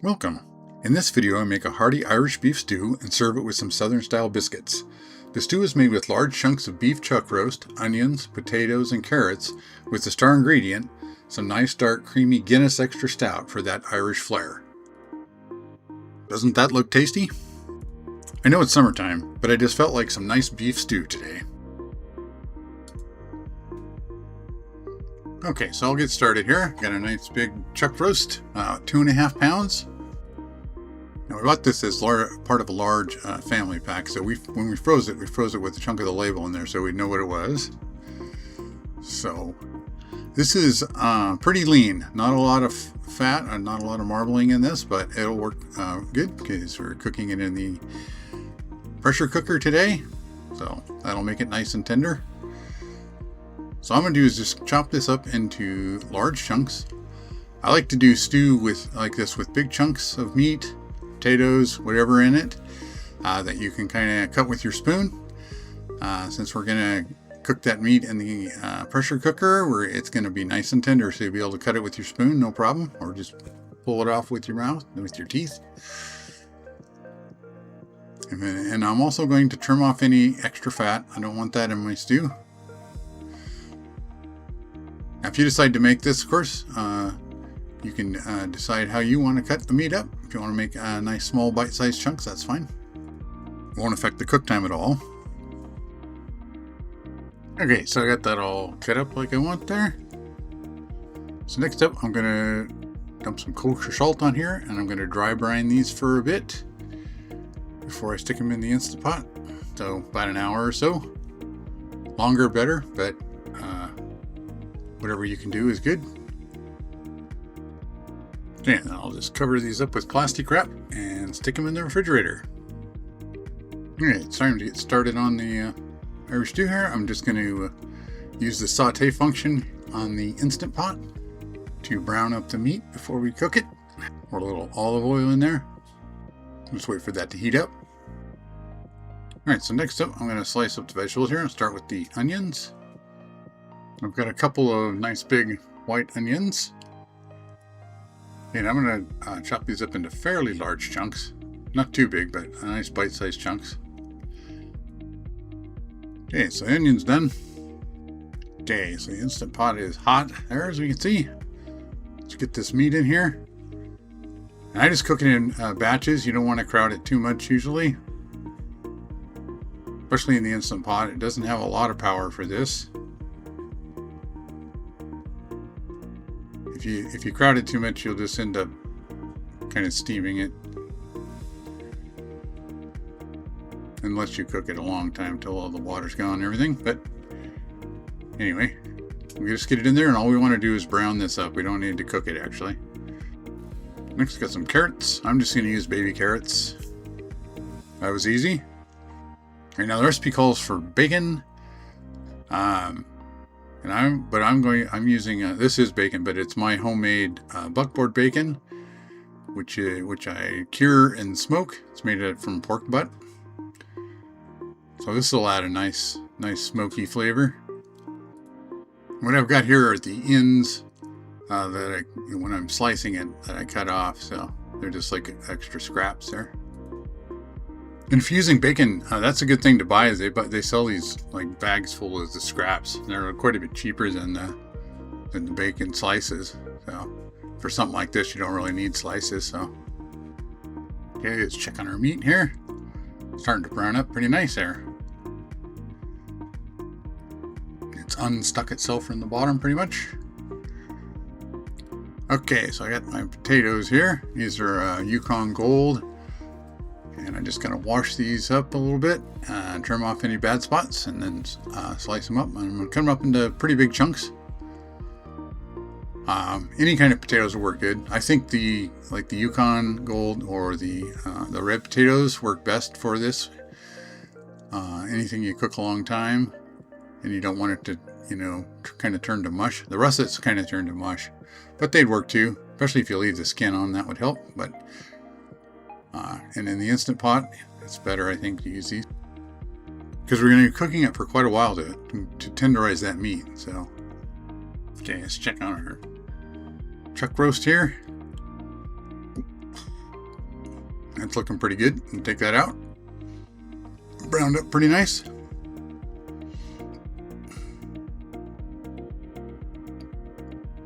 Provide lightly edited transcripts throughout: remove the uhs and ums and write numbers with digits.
Welcome. In this video I make a hearty Irish beef stew and serve it with some Southern Style biscuits. The stew is made with large chunks of beef chuck roast, onions, potatoes, and carrots, with the star ingredient, some nice dark creamy Guinness Extra Stout for that Irish flair. Doesn't that look tasty? I know it's summertime, but I just felt like some nice beef stew today. Okay, so I'll get started here. Got a nice big chuck roast, 2.5 pounds. Now we bought this as part of a large family pack, so when we froze it with a chunk of the label in there so we'd know what it was. So this is pretty lean, not a lot of fat and not a lot of marbling in this, but it'll work good because we're cooking it in the pressure cooker today, so that'll make it nice and tender. So all I'm going to do is just chop this up into large chunks. I like to do stew like this with big chunks of meat, potatoes, whatever in it, that you can kind of cut with your spoon. Since we're going to cook that meat in the pressure cooker, where it's going to be nice and tender, so you'll be able to cut it with your spoon, no problem, or just pull it off with your mouth, with your teeth. And I'm also going to trim off any extra fat. I don't want that in my stew. Now, if you decide to make this, of course, you can decide how you want to cut the meat up. If you want to make nice small bite-sized chunks, that's fine. It won't affect the cook time at all. Okay, so I got that all cut up like I want there. So next up, I'm going to dump some kosher salt on here, and I'm going to dry brine these for a bit before I stick them in the Instant Pot. So about an hour or so. Longer, better, but whatever you can do is good. And I'll just cover these up with plastic wrap and stick them in the refrigerator. Alright, it's time to get started on the Irish stew here. I'm just going to use the saute function on the Instant Pot to brown up the meat before we cook it. Pour a little olive oil in there. Just wait for that to heat up. Alright, so next up I'm going to slice up the vegetables here. I'll start with the onions. I've got a couple of nice big white onions. And I'm going to chop these up into fairly large chunks. Not too big, but nice bite-sized chunks. Okay, so the onion's done. Okay, so the Instant Pot is hot there, as we can see. Let's get this meat in here. And I just cook it in batches. You don't want to crowd it too much usually. Especially in the Instant Pot. It doesn't have a lot of power for this. If you crowd it too much, you'll just end up kind of steaming it. Unless you cook it a long time till all the water's gone and everything. But anyway, we just get it in there, and all we want to do is brown this up. We don't need to cook it actually. Next, got some carrots. I'm just going to use baby carrots. That was easy. Right now the recipe calls for bacon. I'm using this is bacon, but it's my homemade buckboard bacon, which I cure and smoke. It's made from pork butt, so this will add a nice smoky flavor. What I've got here are the ends when I'm slicing it, that I cut off, so they're just like extra scraps there. And if you're using bacon, that's a good thing to buy. Is they sell these like bags full of the scraps. They're quite a bit cheaper than the bacon slices. So for something like this, you don't really need slices. So okay, let's check on our meat here. Starting to brown up pretty nice there. It's unstuck itself from the bottom pretty much. Okay, so I got my potatoes here. These are Yukon Gold. And I'm just going to wash these up a little bit and trim off any bad spots, and then slice them up. I'm going to cut them up into pretty big chunks. Any kind of potatoes will work good. I think the Yukon Gold or the red potatoes work best for this. Anything you cook a long time and you don't want it to, kind of turn to mush. The russets kind of turn to mush, but they'd work too, especially if you leave the skin on. That would help. But and in the Instant Pot, it's better, I think, to use these because we're going to be cooking it for quite a while to tenderize that meat. So, okay, let's check on our chuck roast here. That's looking pretty good. And take that out. Browned up pretty nice.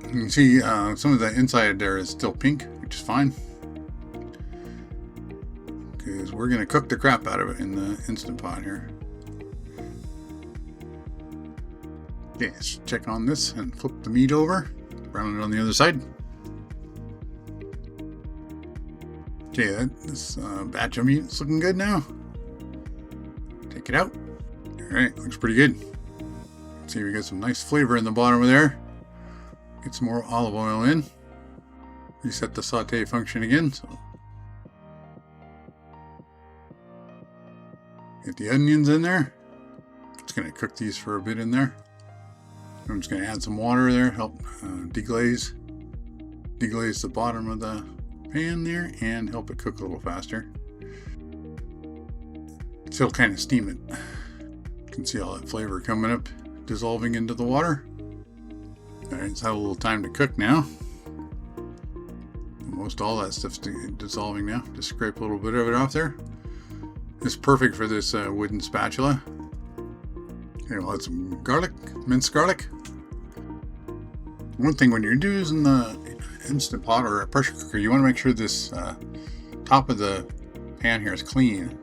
You can see some of the inside there is still pink, which is fine. Because we're going to cook the crap out of it in the Instant Pot here. Okay, let's check on this and flip the meat over. Brown it on the other side. Okay, this batch of meat is looking good now. Take it out. Alright, looks pretty good. See, we got some nice flavor in the bottom of there. Get some more olive oil in. Reset the saute function again. So get the onions in there. Just going to cook these for a bit in there. I'm just going to add some water there, help deglaze the bottom of the pan there and help it cook a little faster. Still kind of steam it. You can see all that flavor coming up, dissolving into the water. Alright, it's had a little time to cook now. Almost all that stuff's dissolving now. Just scrape a little bit of it off there. It's perfect for this wooden spatula. Okay, we'll add some garlic, minced garlic. One thing when you're using the Instant Pot or a pressure cooker, you want to make sure this top of the pan here is clean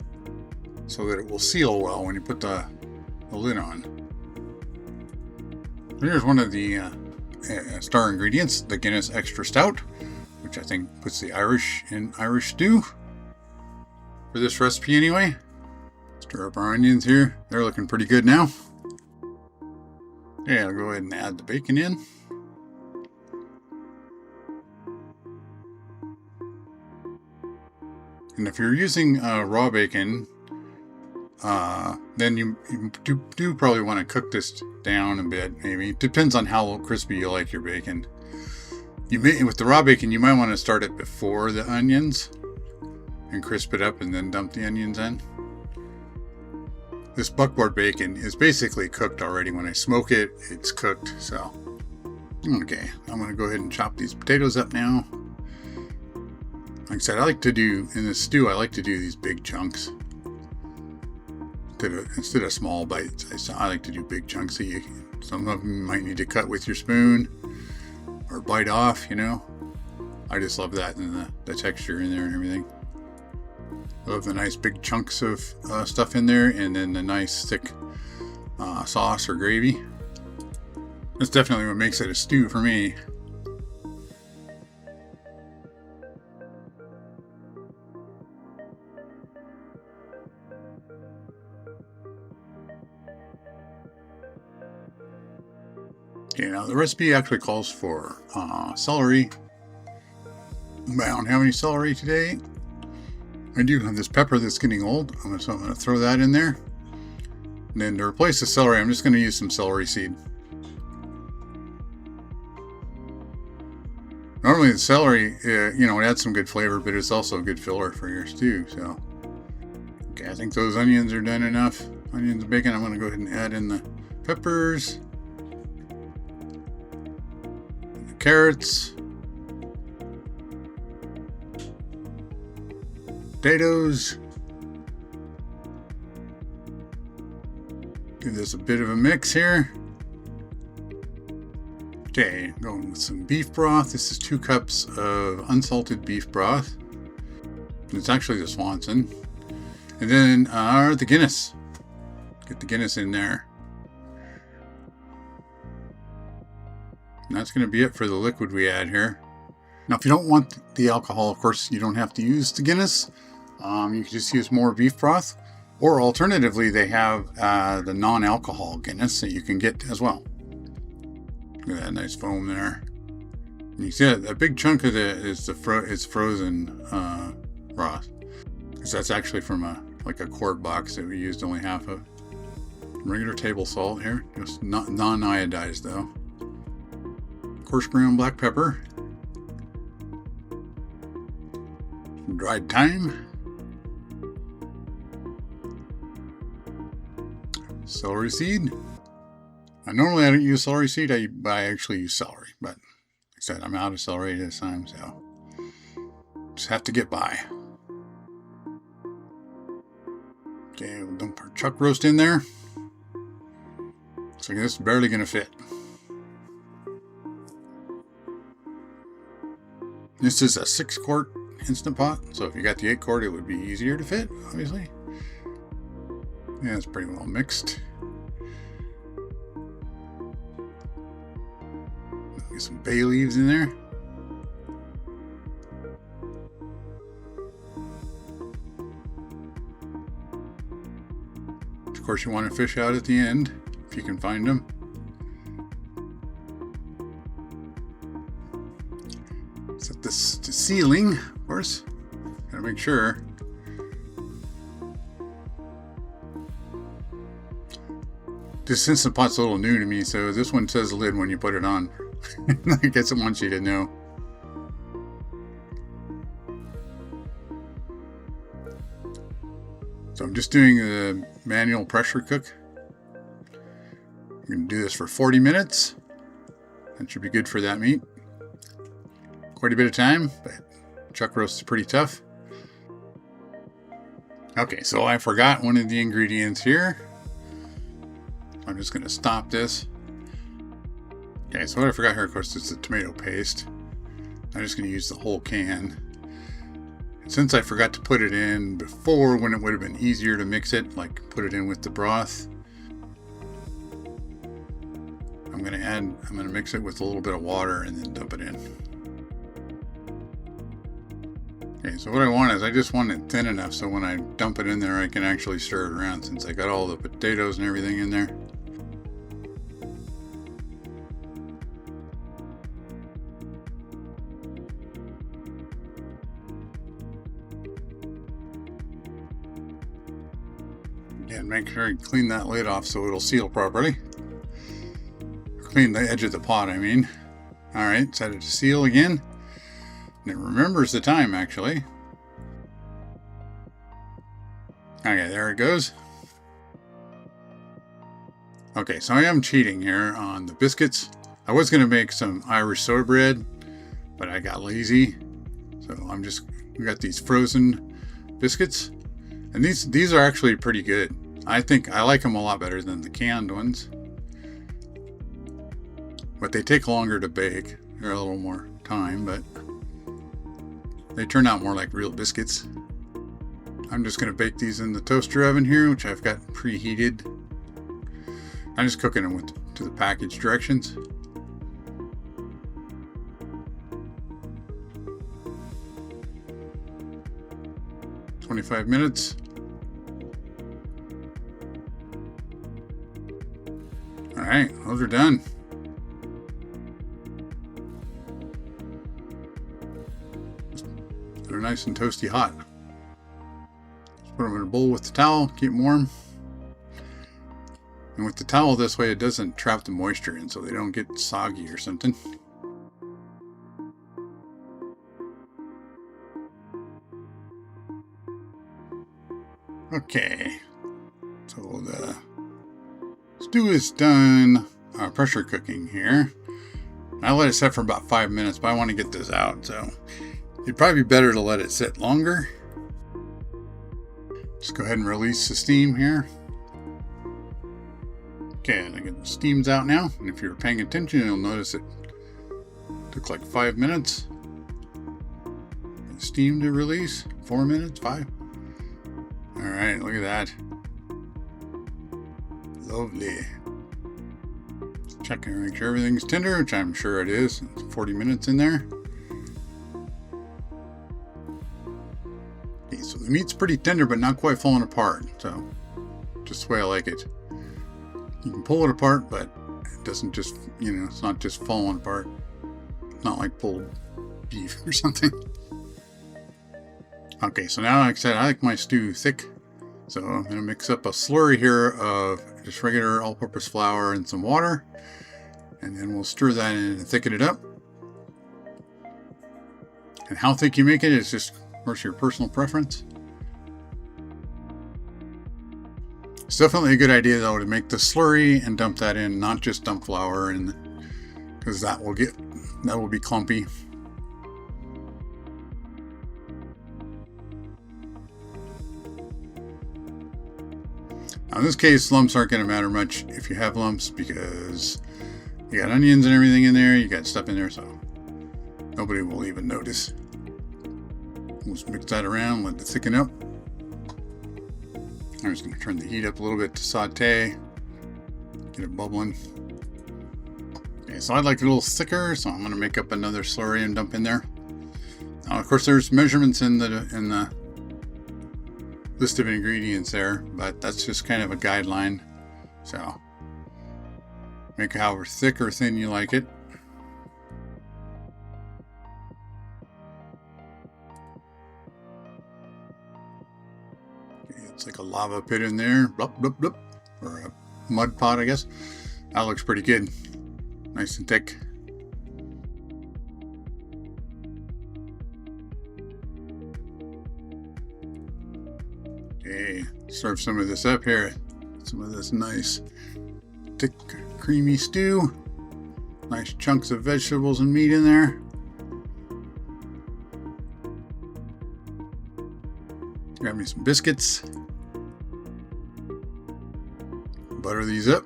so that it will seal well when you put the lid on. Here's one of the star ingredients, the Guinness Extra Stout, which I think puts the Irish in Irish stew for this recipe anyway. Stir up our onions here. They're looking pretty good now. Yeah, I'll go ahead and add the bacon in. And if you're using raw bacon, then you do probably want to cook this down a bit, maybe. Depends on how crispy you like your bacon. With the raw bacon, you might want to start it before the onions and crisp it up and then dump the onions in. This buckboard bacon is basically cooked already. When I smoke it, it's cooked. So, okay, I'm going to go ahead and chop these potatoes up now. Like I said, I like to do, in this stew, I like to do these big chunks. Instead of small bites, I like to do big chunks. So some of them you might need to cut with your spoon or bite off, you know. I just love that and the texture in there and everything. Love the nice big chunks of stuff in there and then the nice thick sauce or gravy. That's definitely what makes it a stew for me. Okay, now the recipe actually calls for celery. I don't have any celery today. I do have this pepper that's getting old, so I'm going to throw that in there. And then to replace the celery, I'm just going to use some celery seed. Normally the celery, it adds some good flavor, but it's also a good filler for your stew. So, okay, I think those onions are done enough. Onions and bacon. I'm going to go ahead and add in the peppers. Carrots, potatoes. Give this a bit of a mix here. Okay, going with some beef broth. This is 2 cups of unsalted beef broth. It's actually the Swanson. And then the Guinness. Get the Guinness in there. And that's going to be it for the liquid we add here. Now, if you don't want the alcohol, of course, you don't have to use the Guinness. You can just use more beef broth. Or alternatively, they have the non-alcohol Guinness that you can get as well. Look at that nice foam there. And you see that a big chunk of it is it's frozen broth. Because that's actually from a quart box that we used only half of. Regular table salt here, just non-iodized though. Coarse ground black pepper, dried thyme, celery seed. Normally I don't use celery seed, I actually use celery, but like I said, I'm out of celery this time, so just have to get by. chuck roast in there. Looks like this is barely going to fit. This is a 6-quart Instant Pot, so if you got the 8-quart, it would be easier to fit, obviously. Yeah, it's pretty well mixed. Get some bay leaves in there. Of course, you want to fish out at the end, if you can find them. Set this to sealing, of course. Gotta make sure. This Instant Pot's a little new to me, so this one says lid when you put it on. I guess it wants you to know. So I'm just doing a manual pressure cook. I'm going to do this for 40 minutes. That should be good for that meat. Quite a bit of time, but chuck roast is pretty tough. Okay, so I forgot one of the ingredients here. I'm just going to stop this. Okay, so what I forgot here, of course, is the tomato paste. I'm just going to use the whole can. Since I forgot to put it in before when it would have been easier to mix it, like put it in with the broth, I'm going to mix it with a little bit of water and then dump it in. Okay, so what I want is I just want it thin enough so when I dump it in there I can actually stir it around since I got all the potatoes and everything in there. Again, make sure you clean that lid off so it'll seal properly. Clean the edge of the pot, I mean. Alright, set it to seal again. And it remembers the time, actually. Okay, there it goes. Okay, so I am cheating here on the biscuits. I was going to make some Irish soy bread, but I got lazy. So we got these frozen biscuits. And these are actually pretty good. I think I like them a lot better than the canned ones. But they take longer to bake. They're a little more time, but they turn out more like real biscuits. I'm just going to bake these in the toaster oven here, which I've got preheated. I'm just cooking them to the package directions. "25 minutes. Alright, those are done. They're nice and toasty hot. Just put them in a bowl with the towel, keep them warm. And with the towel this way, it doesn't trap the moisture in so they don't get soggy or something. Okay, so the stew is done pressure cooking here. I let it set for about 5 minutes, but I want to get this out, so it'd probably be better to let it sit longer. Just go ahead and release the steam here. Okay, I think the steam's out now, and if you're paying attention, you'll notice it took like 5 minutes. Steam to release, 4 minutes, 5. Alright, look at that. Lovely. Check and make sure everything's tender, which I'm sure it is. It's 40 minutes in there. Okay, so the meat's pretty tender, but not quite falling apart. So, just the way I like it. You can pull it apart, but it doesn't just, it's not just falling apart. Not like pulled beef or something. Okay, so now, like I said, I like my stew thick. So I'm going to mix up a slurry here of just regular all-purpose flour and some water. And then we'll stir that in and thicken it up. And how thick you make it is just, of course, your personal preference. It's definitely a good idea, though, to make the slurry and dump that in, not just dump flour, and because that will be clumpy. Now in this case, lumps aren't going to matter much if you have lumps, because you got onions and everything in there, you got stuff in there, so nobody will even notice. We'll just mix that around, let it thicken up. I'm just going to turn the heat up a little bit to saute, get it bubbling. Okay, so I'd like it a little thicker, so I'm going to make up another slurry and dump in there. Now, of course, there's measurements in the list of ingredients there, but that's just kind of a guideline. So make it however thick or thin you like it. Okay, it's like a lava pit in there, blup, blup, blup, or a mud pot, I guess. That looks pretty good, nice and thick. Okay, serve some of this up here. Some of this nice, thick, creamy stew. Nice chunks of vegetables and meat in there. Grab me some biscuits. Butter these up.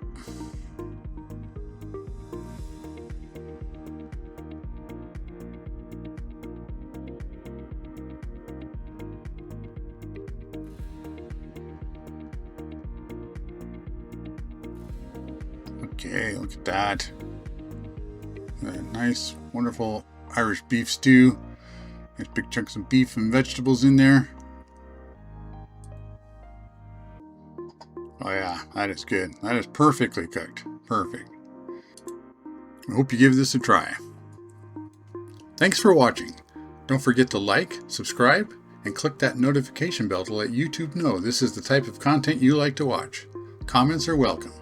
Okay, look at that. A nice, wonderful Irish beef stew. Nice big chunks of beef and vegetables in there. Oh yeah, that is good. That is perfectly cooked. Perfect. I hope you give this a try. Thanks for watching. Don't forget to like, subscribe, and click that notification bell to let YouTube know this is the type of content you like to watch. Comments are welcome.